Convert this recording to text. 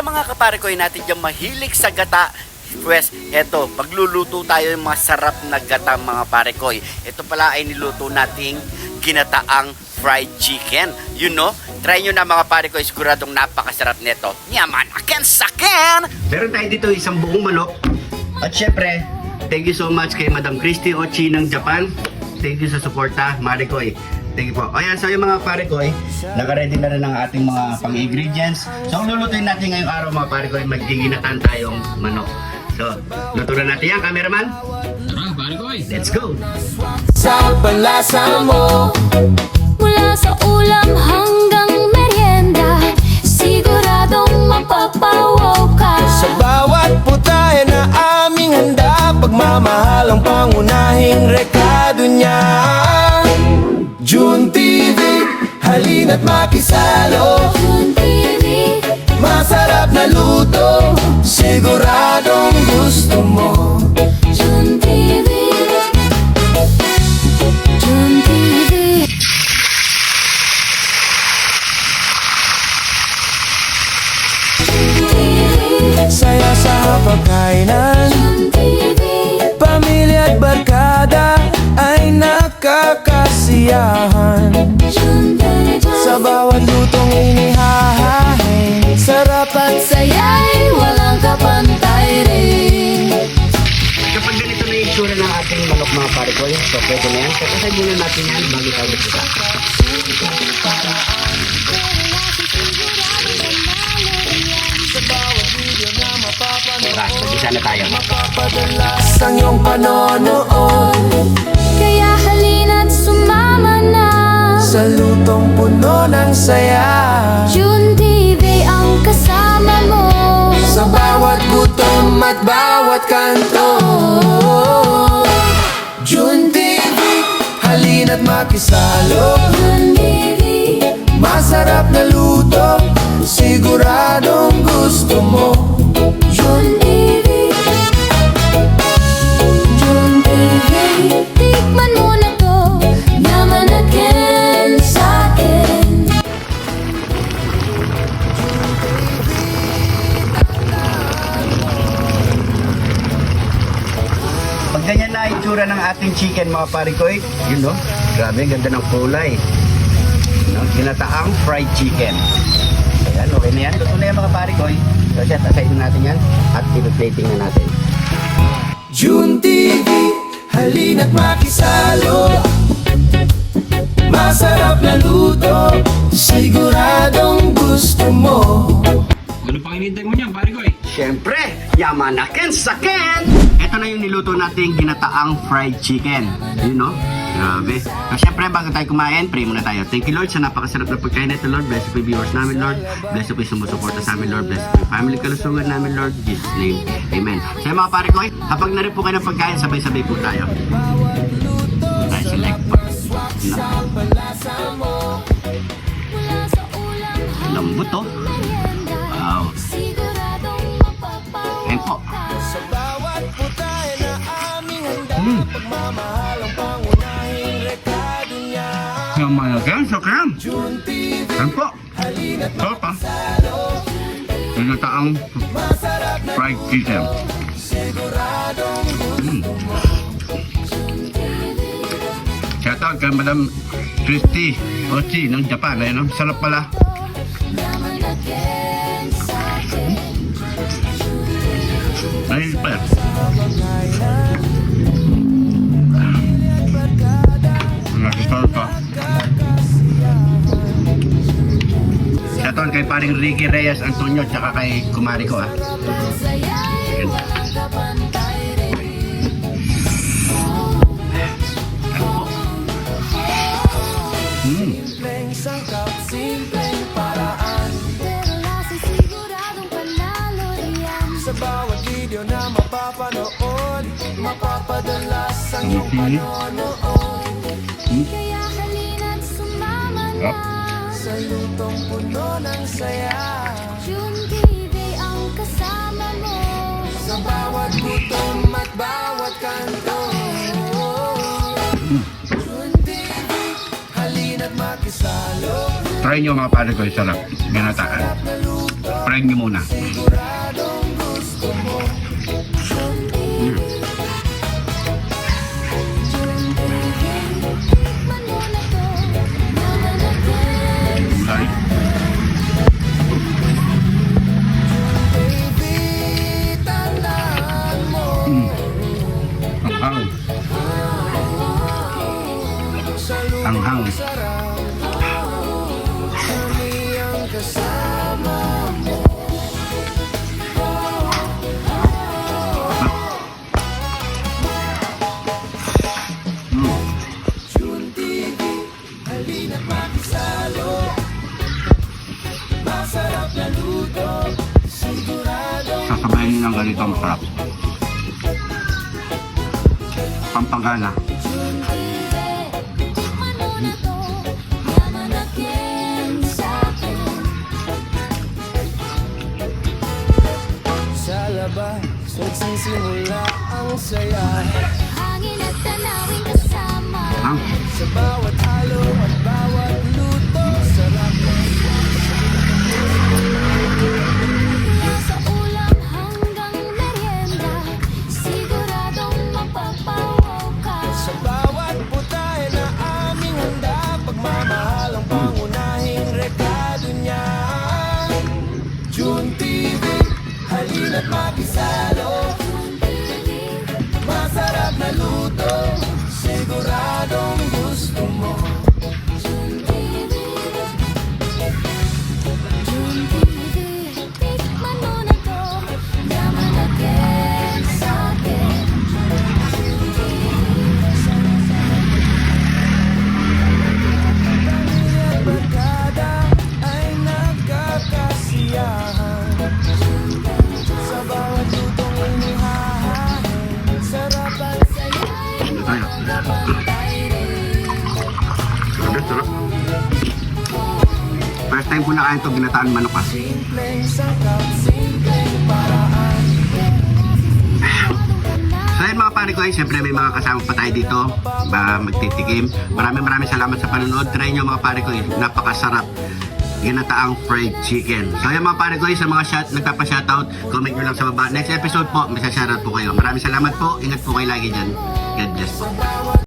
mga kaparikoy natin dyan mahilig sa gata, pues eto, magluluto tayo ng masarap na gata mga parikoy. Ito pala ay niluto nating ginataang fried chicken. You know, try nyo na mga parikoy, siguradong napakasarap nito. Yaman, aken saken! Meron tayo dito isang buong manok. At syempre, thank you so much kay Madam Christy Ochi ng Japan. Thank you sa suporta, Marikoy. Thank you po. Ayan, so yung mga parikoy, naka-ready na rin ang ating mga pang-ingredients. So, ang lulutuin natin ngayong araw mga parikoy, maggiginatan tayong manok. So, luto na natin yan, cameraman. Tara, parikoy! Let's go! Sa palasa mo, mula sa ulam hanggang merienda, siguradong mapapawaw ka. Sa bawat putahe na aming handa, pagmamahal ang pangunahing rekado niya. June TV, halina't makisalo. June TV, Masarap na luto, siguradong gusto mo. June TV, June TV. Saya sa hapagkainan, June TV, pamilya at barkada ay nakakasiyahan. June TV. Sa bawat lutong inihahain, sarap at Saya'y walang kapantay rin. Kapag ganito na yung itsura ng ating manok mga parikoy, so pwede na yan. Kakasay muna natin yan bago tayo magkita. Tara, mag-isa na tayo. mapapadalas ang iyong panonood. Kaya halina't sumama na. Sa lutong puno ng saya, June TV ang kasama mo. sa bawat gutom at bawat kanto. June TV, halina't makisalo. June TV, Masarap na luto, siguradong gusto mo. June TV, June TV. Tikman mo na to, naman again sa'kin. Pag ganyan na itsura ng ating chicken mga parikoy, yun no, grabe, ganda ng kulay. No, ginataang fried chicken. Ayan, okay na yan. Luto na yan mga parikoy. So, just asayin natin yan at i-plating na natin. June TV, halina't makisalo. Masarap na luto, siguradong gusto mo. Ano pang inintay mo niyan, parikoy? Siyempre, yamanaken saken! Ito na yung niluto nating ginataang fried chicken. You know? Grabe. So, siyempre, bago tayo kumain, pray muna tayo. Thank you, Lord, sa napakasarap na pagkain nito, Lord. Bless po yung viewers namin, Lord. Bless po yung sumusuporta sa amin, Lord. Bless po yung family kalusugan namin, Lord. In Jesus' name, Amen. So, mga pare ko, kapag na rin po kayo ng pagkain, sabay-sabay po tayo. Tayo select po. Mula sa ulam Lambot, oh. merienda, Wow. siguradong mapapawaw Ayan po. ka. Sa bawat putahe na aming handa, pagmamahal ang pangunahing rekado niya. Yamanaken saken! June TV, Ayan po. halina't Ito pa. makisalo. Ginataang Masarap na fried chicken. siguradong gusto mo. Shout out kay Madam Christy Ochi ng Japan. Ayun, no? Sarap pala. Naman again sa'kin. Ayun pa. Nakasarap pa. Shout out kay paring Ricky Reyes Antonio tsaka kay kumari ko ah. Saya'y walang kapantay rin. Simpleng sangkap, simpleng paraan. Pero lasa'y siguradong panalo riyan. Sa bawat video na mapapanood, mapapadalas ang iyong panonood. Kaya halina't sumama na. Sa lutong puno ng saya, June TV ang kasama mo. sa bawat gutom at bawat kanto. June TV, halina't makisalo. Try nyo mga pare ko, sarap. Ginataan. Na luto, Fried try nyo muna. Siguradong gusto mo. Gulay. Baby, tandaan mo. Anghang. Sa lubong Anghang. sarap. Kami ang kasama mo. June TV, halina't makisalo. Masarap na luto, siguradong Sasabayin nyo ng ganito ang sarap. Pampagana. sa labas, nagsisimula ang saya. Hangin at tanawin kasama. Ang Sa bawat halo at bawat luto, sarap ng Mula sa ulam hanggang merienda, siguradong mapapawaw ka. sa bawat putay na aming handa. Pagmamahal ang pangunahing rekado niya. June TV, halina't makisalo. Masarap na luto, siguradong gusto mo. June TV, tikman mo na to. Yaman again sa'kin. Pamilya at barkada ay nagkakasiyahan. Sa bawat lutong inihahain, sarapan Saya'y tayo. pantay rin. Sarap. First time ko na kain ito, ginataan manok ah. simpleng sangkap, simpleng paraan. So yun mga pare ko ay siyempre may mga kasama pa tayo dito magtitikim. Maraming salamat sa panonood. Try nyo mga pare ko, napakasarap. Ginataang fried chicken. So yun mga pare ko sa mga nagpapa-shoutout, comment nyo lang sa baba. Next episode po, may shoutout po kayo. Maraming salamat po. Ingat po kayo lagi dyan. God bless po.